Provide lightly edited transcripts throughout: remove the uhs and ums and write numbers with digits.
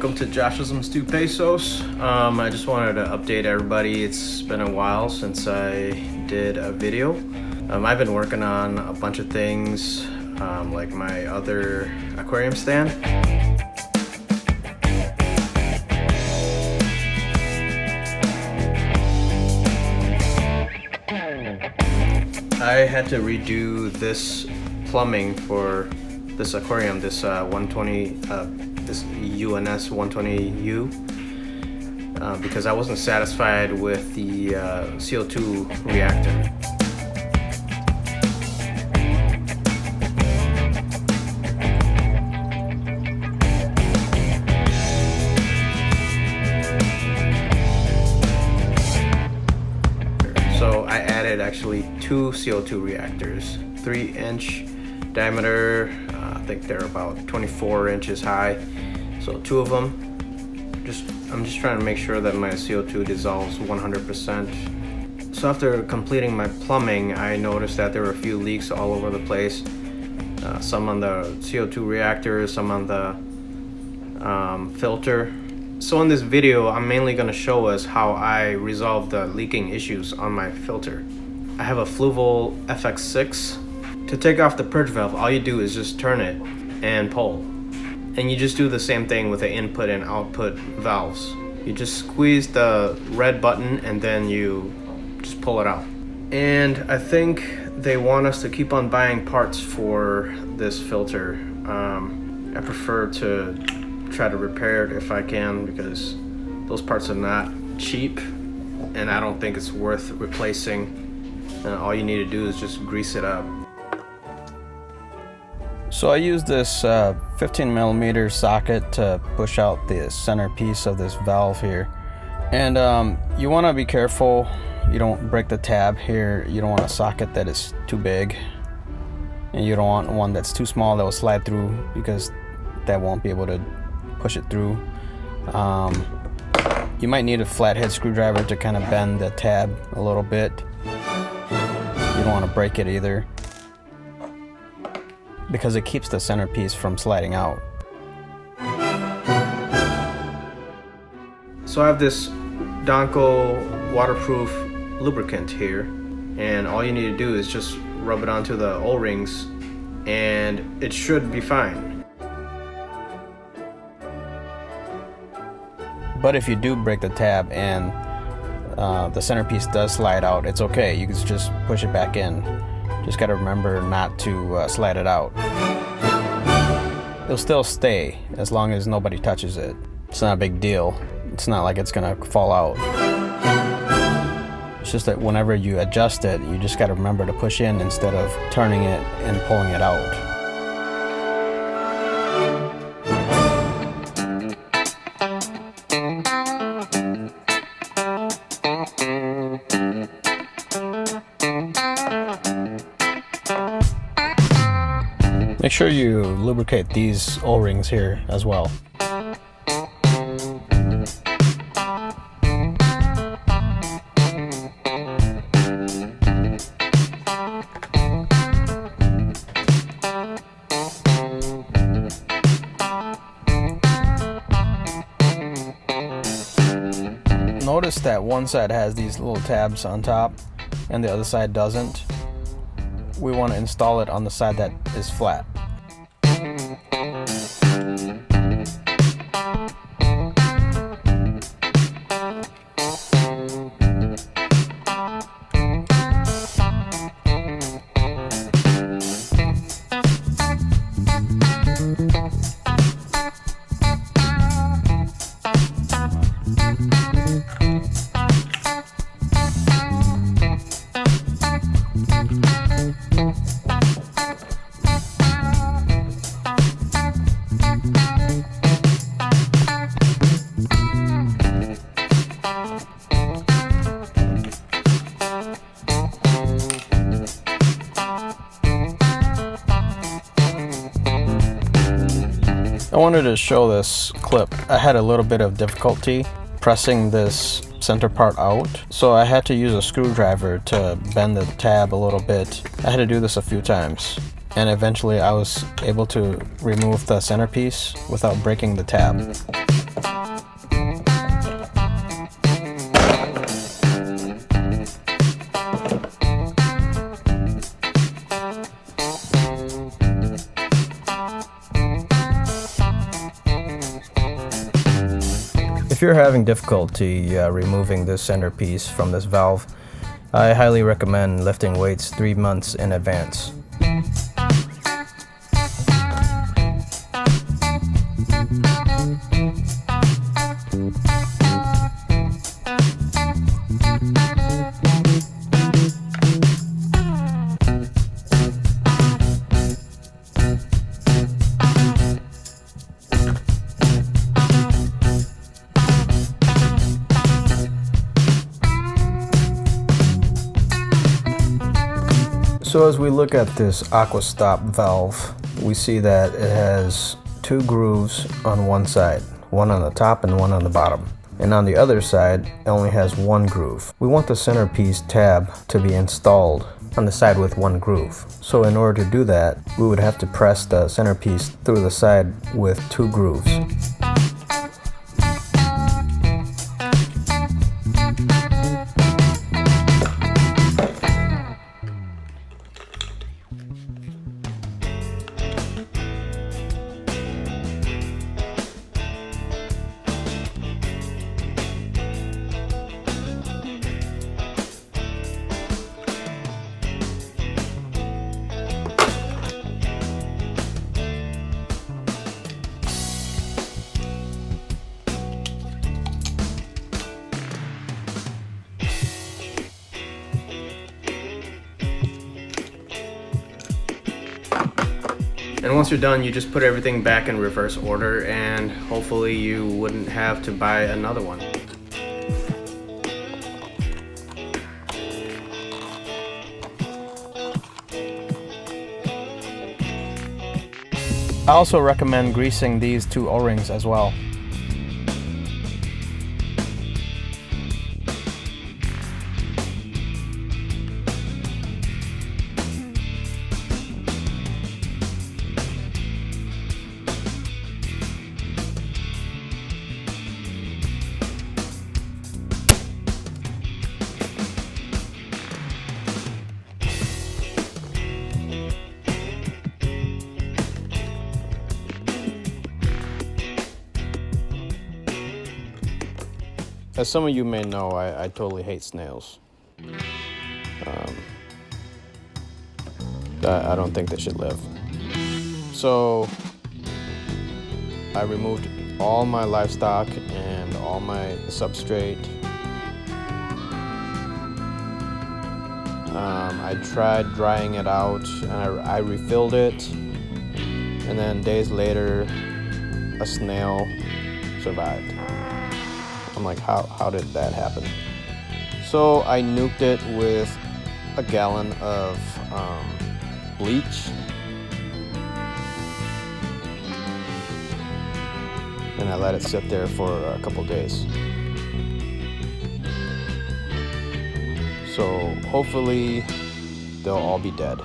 welcome to Josh's Stew Pesos. I just wanted to update everybody. It's been a while since I did a video. I've been working on a bunch of things, like my other aquarium stand. I had to redo this plumbing for this aquarium, this 120, this UNS 120U, because I wasn't satisfied with the CO2 reactor. So I added actually two CO2 reactors, 3-inch diameter. I think they're about 24 inches high. So two of them. I'm just trying to make sure that my CO2 dissolves 100%. So after completing my plumbing, I noticed that there were a few leaks all over the place. Some on the CO2 reactor, some on the filter. So in this video, I'm mainly going to show us how I resolve the leaking issues on my filter. I have a Fluval FX6. To take off the purge valve, all you do is just turn it and pull. And you just do the same thing with the input and output valves. You just squeeze the red button and then you just pull it out. And I think they want us to keep on buying parts for this filter. I prefer to try to repair it if I can, because those parts are not cheap and I don't think it's worth replacing. All you need to do is just grease it up. So I use this 15mm socket to push out the centerpiece of this valve here. And you want to be careful you don't break the tab here. You don't want a socket that is too big, and you don't want one that's too small that will slide through, because that won't be able to push it through. You might need a flathead screwdriver to kind of bend the tab a little bit. You don't want to break it either, because it keeps the centerpiece from sliding out. So I have this Donko waterproof lubricant here, and all you need to do is just rub it onto the O-rings and it should be fine. But if you do break the tab and the centerpiece does slide out, it's okay. You can just push it back in. Just gotta remember not to slide it out. It'll still stay as long as nobody touches it. It's not a big deal. It's not like it's gonna fall out. It's just that whenever you adjust it, you just gotta remember to push in instead of turning it and pulling it out. Make sure you lubricate these O-rings here as well. Notice that one side has these little tabs on top and the other side doesn't. We want to install it on the side that is flat. I wanted to show this clip. I had a little bit of difficulty pressing this center part out, so I had to use a screwdriver to bend the tab a little bit. I had to do this a few times, and eventually I was able to remove the centerpiece without breaking the tab. you're having difficulty removing this centerpiece from this valve, I highly recommend lifting weights 3 months in advance. So as we look at this aqua stop valve, we see that it has 2 grooves on one side, one on the top and one on the bottom. And on the other side, it only has 1 groove. We want the centerpiece tab to be installed on the side with 1 groove. So in order to do that, we would have to press the centerpiece through the side with 2 grooves. And once you're done, you just put everything back in reverse order, and hopefully you wouldn't have to buy another one. I also recommend greasing these 2 O-rings as well. As some of you may know, I totally hate snails. I don't think they should live. So I removed all my livestock and all my substrate. I tried drying it out, and I refilled it, and then days later a snail survived. I'm like, how did that happen? So I nuked it with a gallon of bleach, and I let it sit there for a couple days. So hopefully they'll all be dead.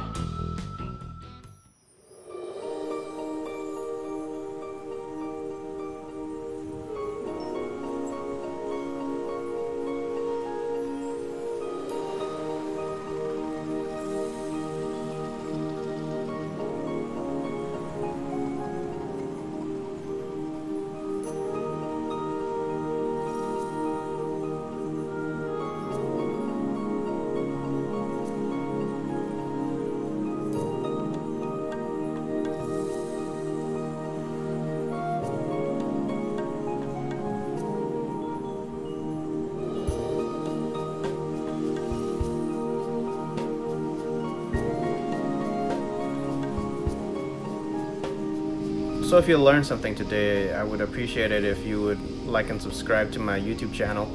So if you learned something today, I would appreciate it if you would like and subscribe to my YouTube channel.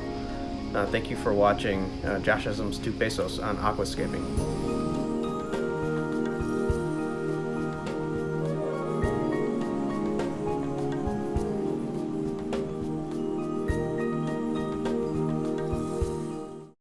Thank you for watching Josh's 2 pesos on aquascaping.